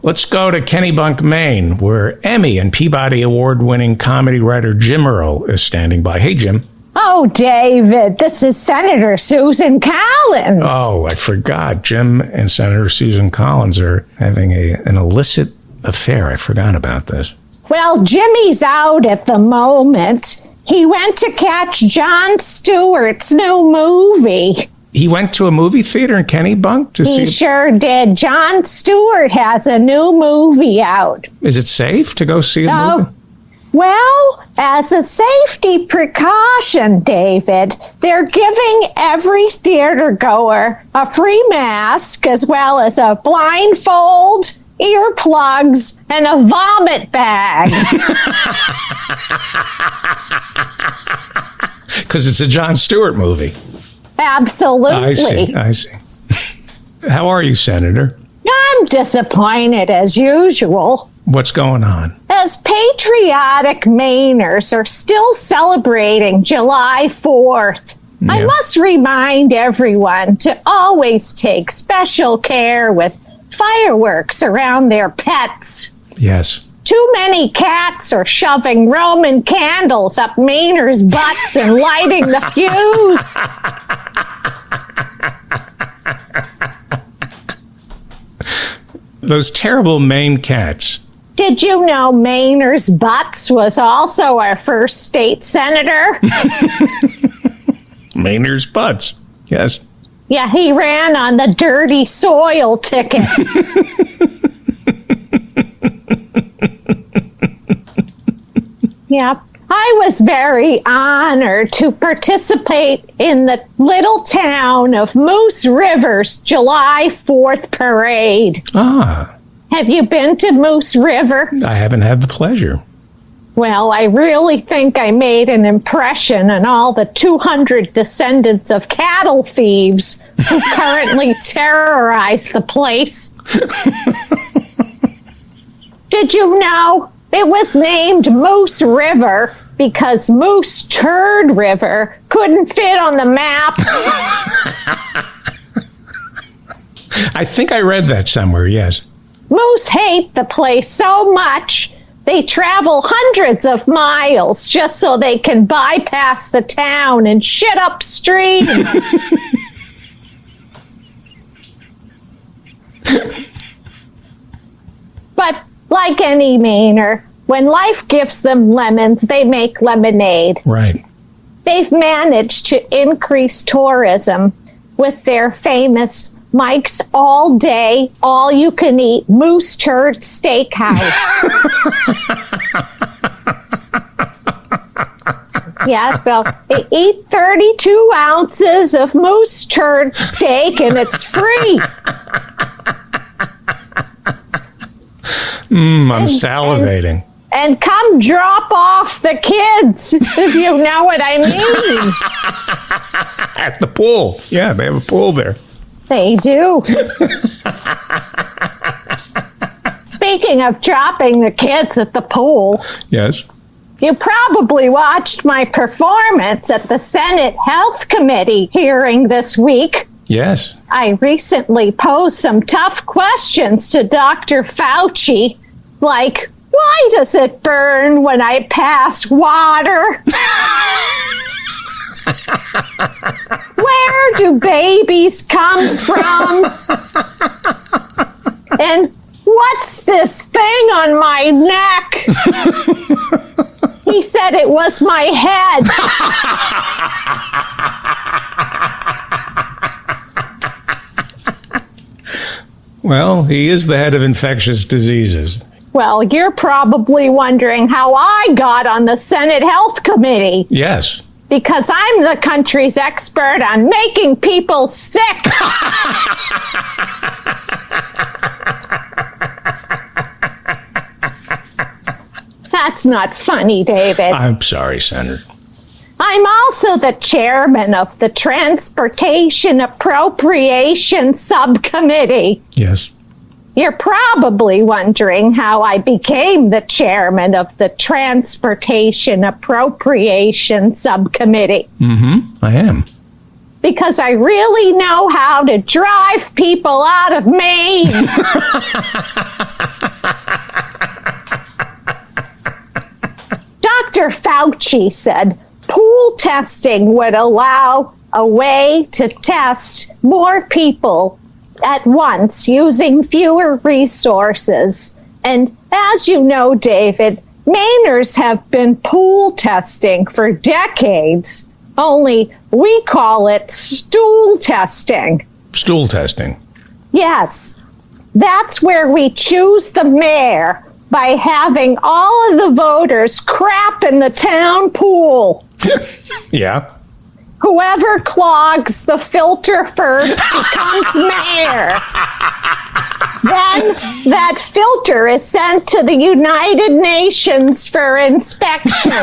Let's go to Kennebunk, Maine, where Emmy and Peabody Award-winning comedy writer Jim Earl is standing by. Hey, Jim. Oh, David, this is Senator Susan Collins. Oh, I forgot. Jim and Senator Susan Collins are having an illicit affair. I forgot about this. Well, Jimmy's out at the moment. He went to catch Jon Stewart's new movie. He went to a movie theater in Kennebunk to see? He sure did. Jon Stewart has a new movie out. Is it safe to go see a movie? Well, as a safety precaution, David, they're giving every theater goer a free mask as well as a blindfold, earplugs, and a vomit bag. Because it's a Jon Stewart movie. Absolutely. I see. How are you, Senator? I'm disappointed as usual. What's going on? As patriotic Mainers are still celebrating July 4th, Yeah. I must remind everyone to always take special care with fireworks around their pets. Yes. Too many cats are shoving Roman candles up Mainers' butts and lighting the fuse. Those terrible Maine cats. Did you know Mainers' Butts was also our first state senator? Mainers' butts. Yes. Yeah, he ran on the dirty soil ticket. Yep. I was very honored to participate in the little town of Moose River's July 4th parade. Ah, Have you been to Moose River? I haven't had the pleasure. Well, I really think I made an impression on all the 200 descendants of cattle thieves who currently terrorize the place. Did you know it was named Moose River because Moose Turd River couldn't fit on the map? I think I read that somewhere, yes. Moose hate the place so much, they travel hundreds of miles just so they can bypass the town and shit upstream. But like any Mainer, when life gives them lemons, they make lemonade. Right. They've managed to increase tourism with their famous Mike's All Day, All You Can Eat Moose Turd Steakhouse. Yes, well, they eat 32 ounces of moose turd steak and it's free. I'm salivating. And come drop off the kids, if you know what I mean. At the pool. Yeah, they have a pool there. They do. Speaking of dropping the kids at the pool, Yes. you probably watched my performance at the Senate Health Committee hearing this week. Yes. I recently posed some tough questions to Dr. Fauci, like, why does it burn when I pass water? Where do babies come from? And what's this thing on my neck? He said it was my head. Well, he is the head of infectious diseases. Well, you're probably wondering how I got on the Senate Health Committee. Yes. Because I'm the country's expert on making people sick. That's not funny, David. I'm sorry, Senator. I'm also the chairman of the Transportation Appropriation Subcommittee. Yes. You're probably wondering how I became the chairman of the Transportation Appropriation Subcommittee. I am. because I really know how to drive people out of Maine. Dr. Fauci said pool testing would allow a way to test more people at once using fewer resources. And as you know, David, Mainers have been pool testing for decades, only we call it stool testing. Stool testing. Yes, that's where we choose the mayor by having all of the voters crap in the town pool. Yeah. Whoever clogs the filter first becomes mayor. Then that filter is sent to the United Nations for inspection.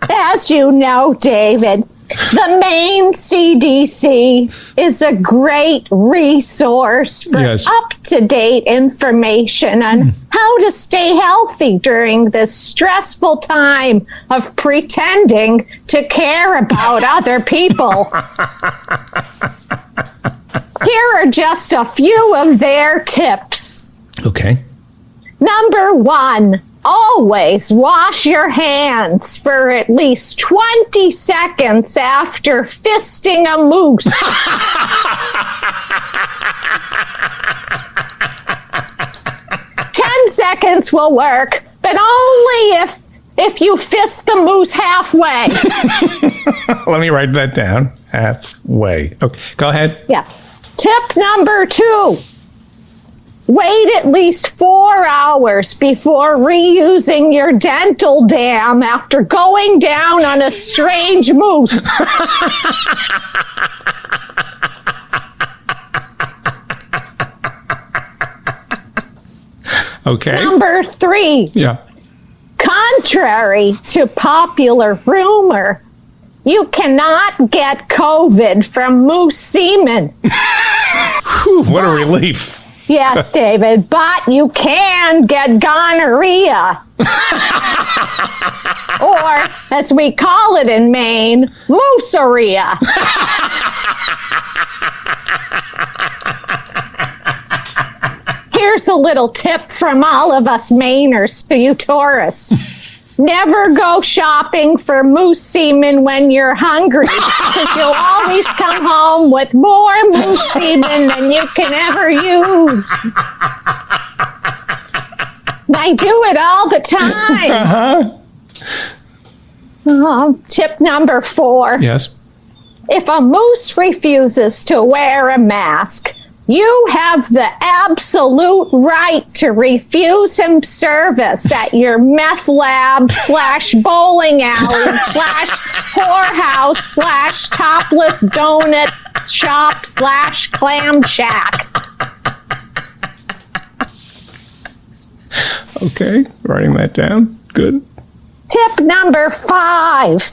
As you know, David, the Maine CDC is a great resource for Yes. up-to-date information on how to stay healthy during this stressful time of pretending to care about other people. Here are just a few of their tips. Okay. Number 1, always wash your hands for at least 20 seconds after fisting a moose. 10 seconds will work, but only if you fist the moose halfway. Let me write that down. Halfway. Okay, go ahead. Yeah. Tip number 2. Wait at least 4 hours before reusing your dental dam after going down on a strange moose. Okay. Number 3. Yeah. Contrary to popular rumor, you cannot get COVID from moose semen. Whew, what a relief. Yes, David, but you can get gonorrhea. Or, as we call it in Maine, mooseria. Here's a little tip from all of us Mainers to you tourists. Never go shopping for moose semen when you're hungry, because you'll always come home with more moose semen than you can ever use. I do it all the time. Tip number 4. Yes. If a moose refuses to wear a mask, you have the absolute right to refuse him service at your meth lab / bowling alley / whorehouse / topless donut shop / clam shack. Okay, writing that down. Good. Tip number 5.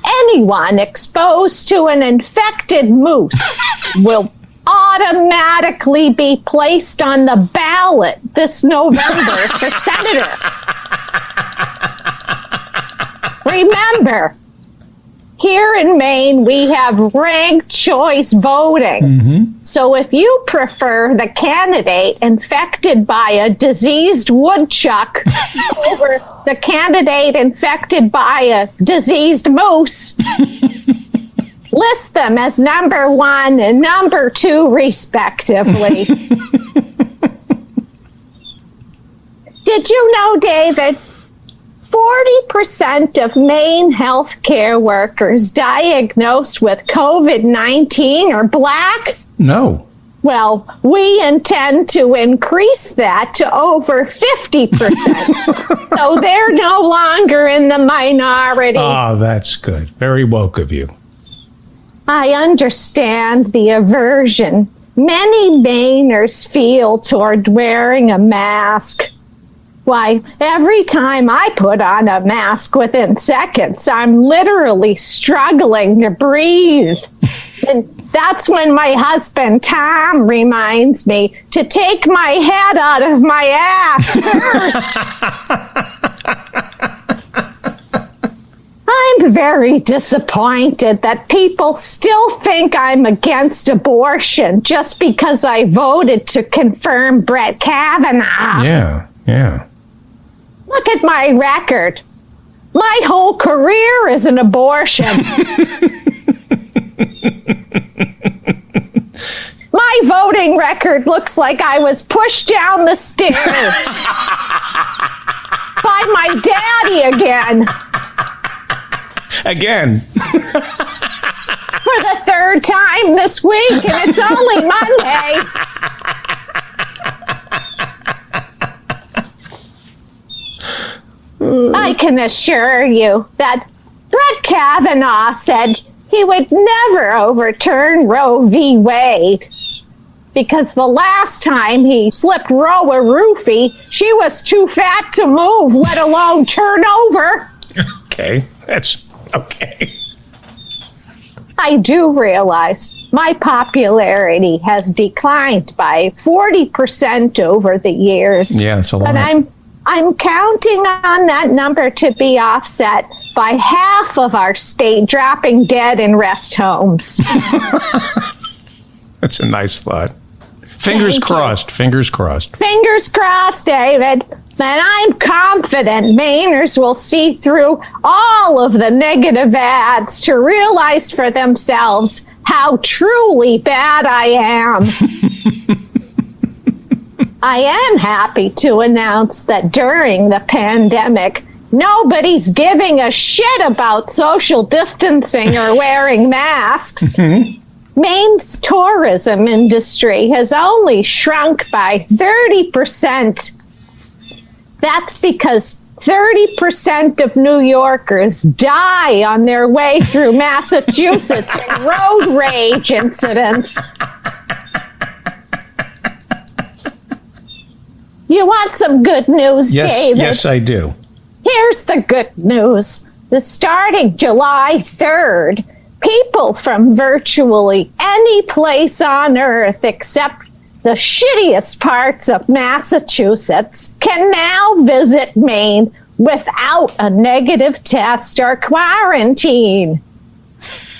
Anyone exposed to an infected moose will automatically be placed on the ballot this November for senator. Remember, here in Maine, we have ranked choice voting. So if you prefer the candidate infected by a diseased woodchuck over the candidate infected by a diseased moose, list them as number 1 and number 2, respectively. Did you know, David, 40% of Maine healthcare workers diagnosed with COVID-19 are Black? No. Well, we intend to increase that to over 50%. So they're no longer in the minority. Oh, that's good. Very woke of you. I understand the aversion many Mainers feel toward wearing a mask. Why, every time I put on a mask within seconds, I'm literally struggling to breathe. And that's when my husband, Tom, reminds me to take my head out of my ass first. I'm very disappointed that people still think I'm against abortion just because I voted to confirm Brett Kavanaugh. Yeah. Look at my record. My whole career is an abortion. My voting record looks like I was pushed down the stairs by my daddy again. Again. For the third time this week, and it's only Monday. I can assure you that Brett Kavanaugh said he would never overturn Roe v. Wade because the last time he slipped Roe a roofie, she was too fat to move, let alone turn over. Okay, that's okay. I do realize my popularity has declined by 40% over the years. Yeah, it's a lot. But I'm counting on that number to be offset by half of our state dropping dead in rest homes. That's a nice thought. Fingers crossed. Fingers crossed. Fingers crossed, David. And I'm confident Mainers will see through all of the negative ads to realize for themselves how truly bad I am. I am happy to announce that during the pandemic, nobody's giving a shit about social distancing or wearing masks. Maine's tourism industry has only shrunk by 30%. That's because 30% of New Yorkers die on their way through Massachusetts in road rage incidents. You want some good news, David? Yes, I do. Here's the good news. Starting July 3rd, people from virtually any place on Earth except the shittiest parts of Massachusetts can now visit Maine without a negative test or quarantine.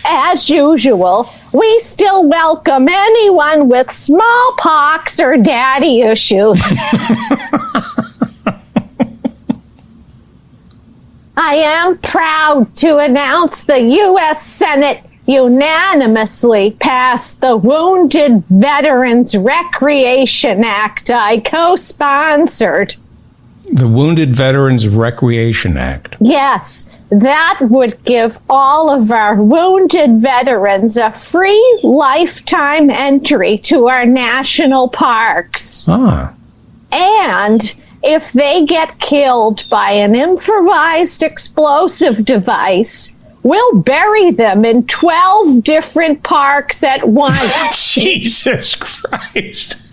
As usual, we still welcome anyone with smallpox or daddy issues. I am proud to announce the U.S. Senate unanimously passed the Wounded Veterans Recreation Act I co-sponsored. The Wounded Veterans Recreation Act. Yes, that would give all of our wounded veterans a free lifetime entry to our national parks. And if they get killed by an improvised explosive device, we'll bury them in 12 different parks at once. Jesus Christ.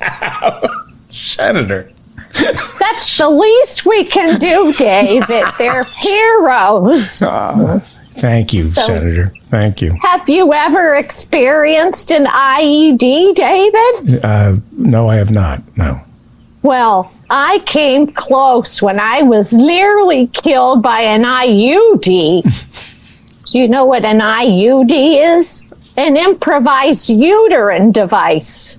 Senator. That's the least we can do, David. They're heroes. Thank you, Senator. Thank you. Have you ever experienced an IED, David? No, I have not. No. Well, I came close when I was nearly killed by an IUD. Do you know what an IUD is? An improvised uterine device.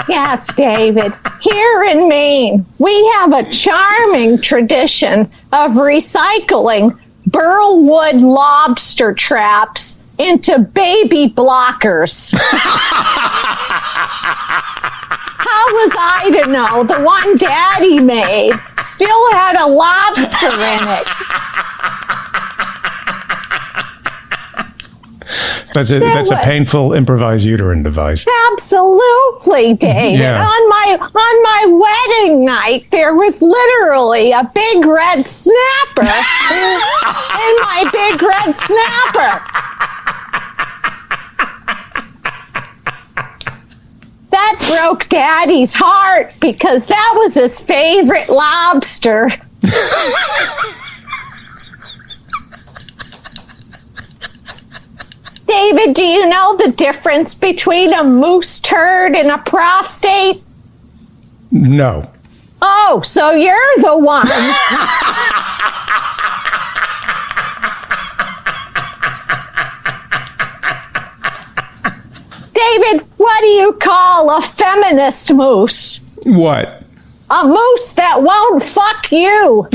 Yes, David. Here in Maine, we have a charming tradition of recycling burlwood lobster traps into baby blockers. How was I to know the one Daddy made still had a lobster in it? That's a painful improvised uterine device. Absolutely, David. Yeah. On my wedding night, there was literally a big red snapper in my big red snapper. That broke Daddy's heart because that was his favorite lobster. David, do you know the difference between a moose turd and a prostate? No. Oh, so you're the one. David, what do you call a feminist moose? What? A moose that won't fuck you.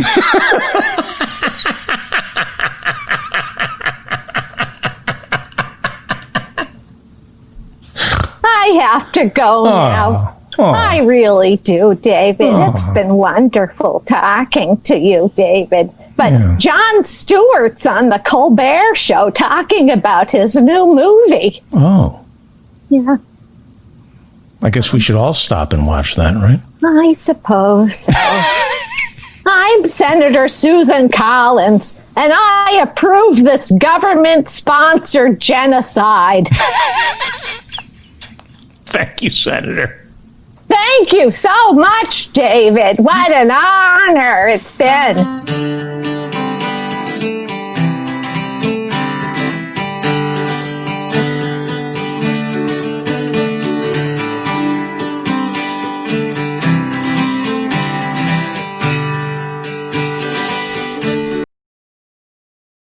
I have to go now. Oh. I really do, David. It's been wonderful talking to you, David. But Yeah. Jon Stewart's on the Colbert Show talking about his new movie. Oh. Yeah, I guess we should all stop and watch that, right? I suppose so. I'm Senator Susan Collins, and I approve this government-sponsored genocide. Thank you, Senator. Thank you so much, David. What an honor it's been.